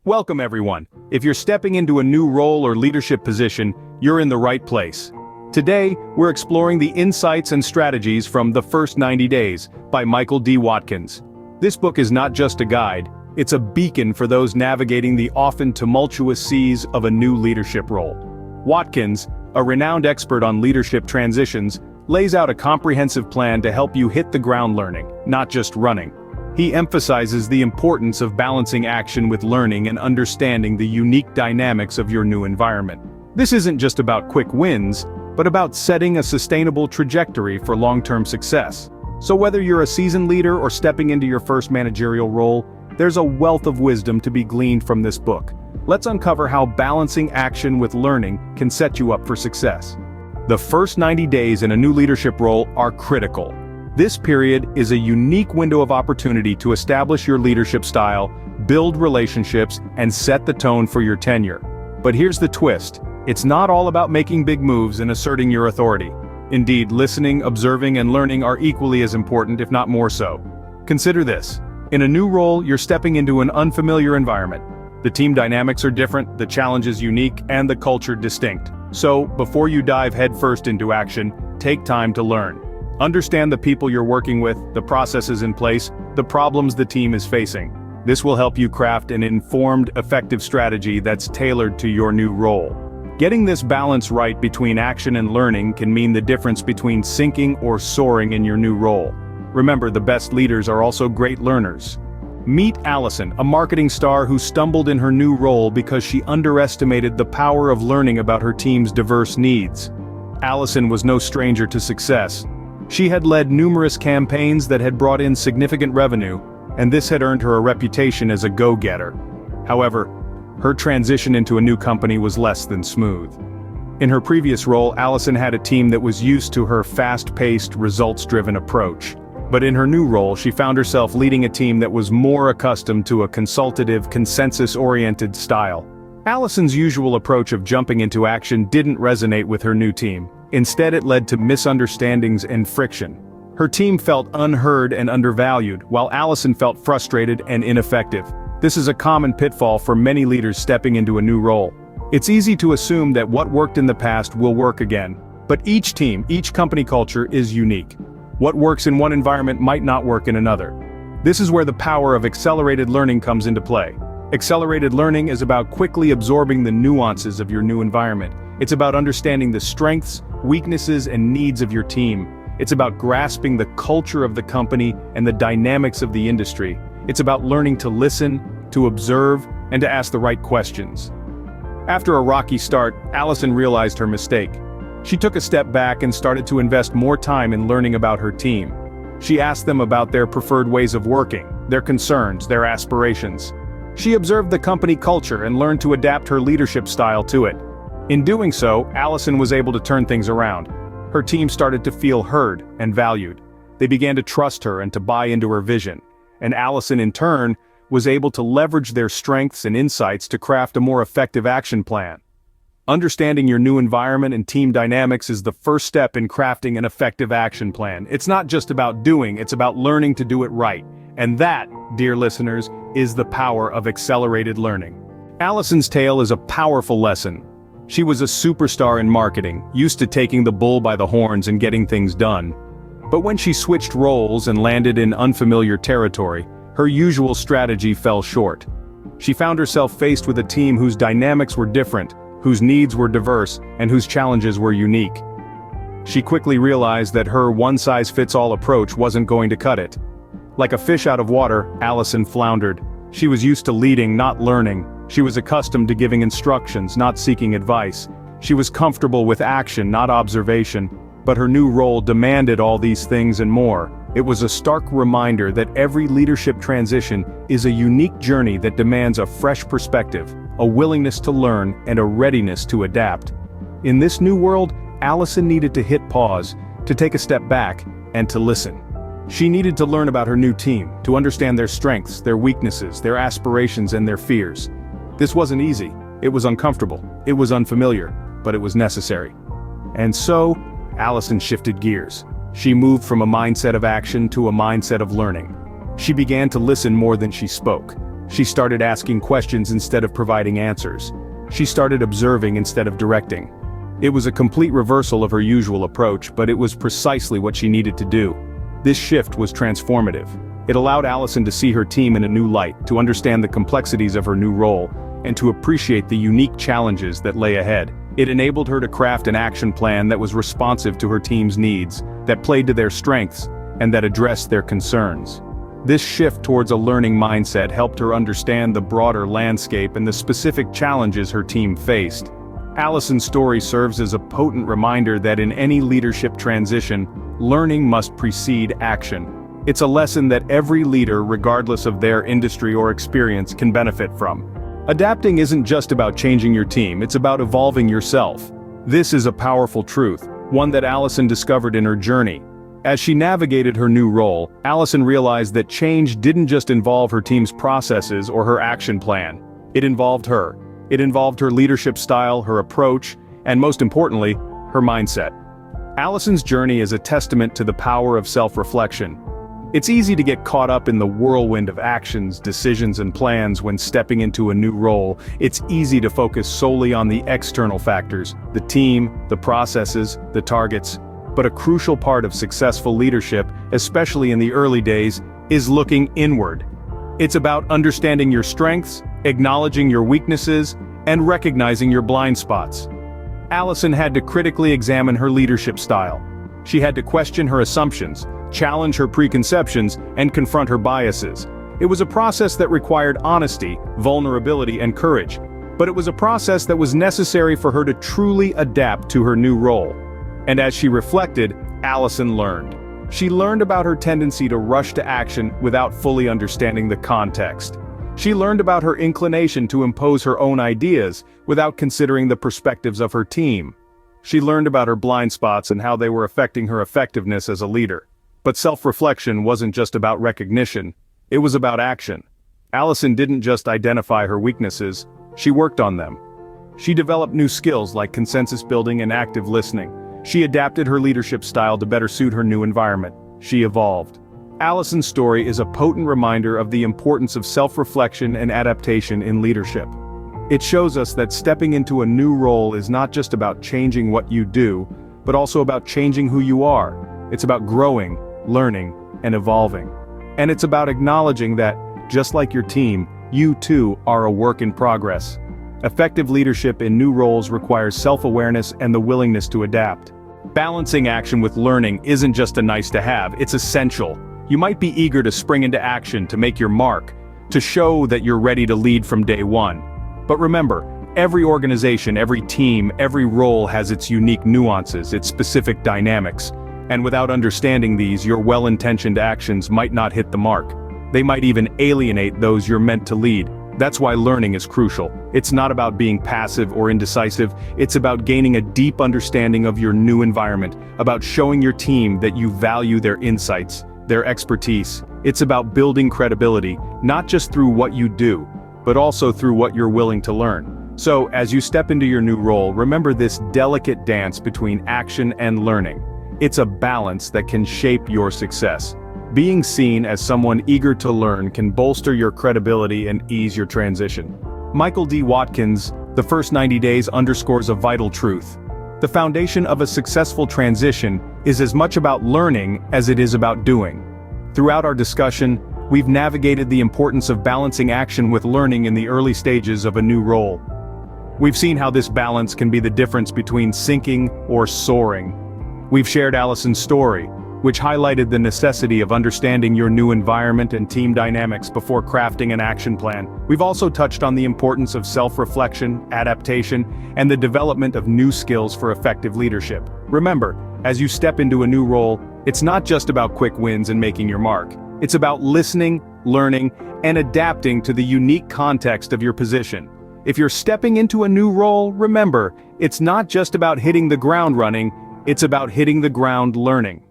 Welcome everyone. If you're stepping into a new role or leadership position, you're in the right place. Today, we're exploring the insights and strategies from The First 90 Days by Michael D. Watkins. This book is not just a guide, it's a beacon for those navigating the often tumultuous seas of a new leadership role. Watkins, a renowned expert on leadership transitions, lays out a comprehensive plan to help you hit the ground learning, not just running. He emphasizes the importance of balancing action with learning and understanding the unique dynamics of your new environment. This isn't just about quick wins, but about setting a sustainable trajectory for long-term success. So whether you're a seasoned leader or stepping into your first managerial role, there's a wealth of wisdom to be gleaned from this book. Let's uncover how balancing action with learning can set you up for success. The first 90 days in a new leadership role are critical. This period is a unique window of opportunity to establish your leadership style, build relationships, and set the tone for your tenure. But here's the twist. It's not all about making big moves and asserting your authority. Indeed, listening, observing, and learning are equally as important, if not more so. Consider this. In a new role, you're stepping into an unfamiliar environment. The team dynamics are different, the challenge is unique, and the culture distinct. So, before you dive headfirst into action, take time to learn. Understand the people you're working with, the processes in place, the problems the team is facing. This will help you craft an informed, effective strategy that's tailored to your new role. Getting this balance right between action and learning can mean the difference between sinking or soaring in your new role. Remember, the best leaders are also great learners. Meet Allison, a marketing star who stumbled in her new role because she underestimated the power of learning about her team's diverse needs. Allison was no stranger to success. She had led numerous campaigns that had brought in significant revenue, and this had earned her a reputation as a go-getter. However, her transition into a new company was less than smooth. In her previous role, Allison had a team that was used to her fast-paced, results-driven approach. But in her new role, she found herself leading a team that was more accustomed to a consultative, consensus-oriented style. Allison's usual approach of jumping into action didn't resonate with her new team. Instead, it led to misunderstandings and friction. Her team felt unheard and undervalued, while Allison felt frustrated and ineffective. This is a common pitfall for many leaders stepping into a new role. It's easy to assume that what worked in the past will work again. But each team, each company culture is unique. What works in one environment might not work in another. This is where the power of accelerated learning comes into play. Accelerated learning is about quickly absorbing the nuances of your new environment. It's about understanding the strengths, weaknesses, and needs of your team. It's about grasping the culture of the company and the dynamics of the industry. It's about learning to listen, to observe, and to ask the right questions. After a rocky start, Allison realized her mistake. She took a step back and started to invest more time in learning about her team. She asked them about their preferred ways of working, their concerns, their aspirations. She observed the company culture and learned to adapt her leadership style to it. In doing so, Allison was able to turn things around. Her team started to feel heard and valued. They began to trust her and to buy into her vision. And Allison, in turn, was able to leverage their strengths and insights to craft a more effective action plan. Understanding your new environment and team dynamics is the first step in crafting an effective action plan. It's not just about doing, it's about learning to do it right. And that, dear listeners, is the power of accelerated learning. Allison's tale is a powerful lesson. She was a superstar in marketing, used to taking the bull by the horns and getting things done. But when she switched roles and landed in unfamiliar territory, her usual strategy fell short. She found herself faced with a team whose dynamics were different, whose needs were diverse, and whose challenges were unique. She quickly realized that her one-size-fits-all approach wasn't going to cut it. Like a fish out of water, Allison floundered. She was used to leading, not learning. She was accustomed to giving instructions, not seeking advice. She was comfortable with action, not observation. But her new role demanded all these things and more. It was a stark reminder that every leadership transition is a unique journey that demands a fresh perspective, a willingness to learn, and a readiness to adapt. In this new world, Allison needed to hit pause, to take a step back, and to listen. She needed to learn about her new team, to understand their strengths, their weaknesses, their aspirations, and their fears. This wasn't easy. It was uncomfortable. It was unfamiliar, but it was necessary. And so, Allison shifted gears. She moved from a mindset of action to a mindset of learning. She began to listen more than she spoke. She started asking questions instead of providing answers. She started observing instead of directing. It was a complete reversal of her usual approach, but it was precisely what she needed to do. This shift was transformative. It allowed Allison to see her team in a new light, to understand the complexities of her new role, and to appreciate the unique challenges that lay ahead. It enabled her to craft an action plan that was responsive to her team's needs, that played to their strengths, and that addressed their concerns. This shift towards a learning mindset helped her understand the broader landscape and the specific challenges her team faced. Allison's story serves as a potent reminder that in any leadership transition, learning must precede action. It's a lesson that every leader, regardless of their industry or experience, can benefit from. Adapting isn't just about changing your team, it's about evolving yourself. This is a powerful truth, one that Allison discovered in her journey. As she navigated her new role, Allison realized that change didn't just involve her team's processes or her action plan. It involved her. It involved her leadership style, her approach, and most importantly, her mindset. Allison's journey is a testament to the power of self-reflection. It's easy to get caught up in the whirlwind of actions, decisions, and plans when stepping into a new role. It's easy to focus solely on the external factors, the team, the processes, the targets. But a crucial part of successful leadership, especially in the early days, is looking inward. It's about understanding your strengths, acknowledging your weaknesses, and recognizing your blind spots. Allison had to critically examine her leadership style. She had to question her assumptions, challenge her preconceptions, and confront her biases. It was a process that required honesty, vulnerability, and courage. But it was a process that was necessary for her to truly adapt to her new role. And as she reflected, Allison learned. She learned about her tendency to rush to action without fully understanding the context. She learned about her inclination to impose her own ideas without considering the perspectives of her team. She learned about her blind spots and how they were affecting her effectiveness as a leader. But self-reflection wasn't just about recognition, it was about action. Allison didn't just identify her weaknesses, she worked on them. She developed new skills like consensus building and active listening. She adapted her leadership style to better suit her new environment. She evolved. Allison's story is a potent reminder of the importance of self-reflection and adaptation in leadership. It shows us that stepping into a new role is not just about changing what you do, but also about changing who you are. It's about growing, learning, and evolving. And it's about acknowledging that, just like your team, you too are a work in progress. Effective leadership in new roles requires self-awareness and the willingness to adapt. Balancing action with learning isn't just a nice to have, it's essential. You might be eager to spring into action to make your mark, to show that you're ready to lead from day one. But remember, every organization, every team, every role has its unique nuances, its specific dynamics. And without understanding these, your well-intentioned actions might not hit the mark. They might even alienate those you're meant to lead. That's why learning is crucial. It's not about being passive or indecisive, it's about gaining a deep understanding of your new environment, about showing your team that you value their insights, their expertise. It's about building credibility, not just through what you do, but also through what you're willing to learn. So, as you step into your new role, remember this delicate dance between action and learning. It's a balance that can shape your success. Being seen as someone eager to learn can bolster your credibility and ease your transition. Michael D. Watkins, The First 90 Days underscores a vital truth. The foundation of a successful transition is as much about learning as it is about doing. Throughout our discussion, we've navigated the importance of balancing action with learning in the early stages of a new role. We've seen how this balance can be the difference between sinking or soaring. We've shared Allison's story, which highlighted the necessity of understanding your new environment and team dynamics before crafting an action plan. We've also touched on the importance of self-reflection, adaptation, and the development of new skills for effective leadership. Remember, as you step into a new role, it's not just about quick wins and making your mark. It's about listening, learning, and adapting to the unique context of your position. If you're stepping into a new role, remember, it's not just about hitting the ground running, it's about hitting the ground learning.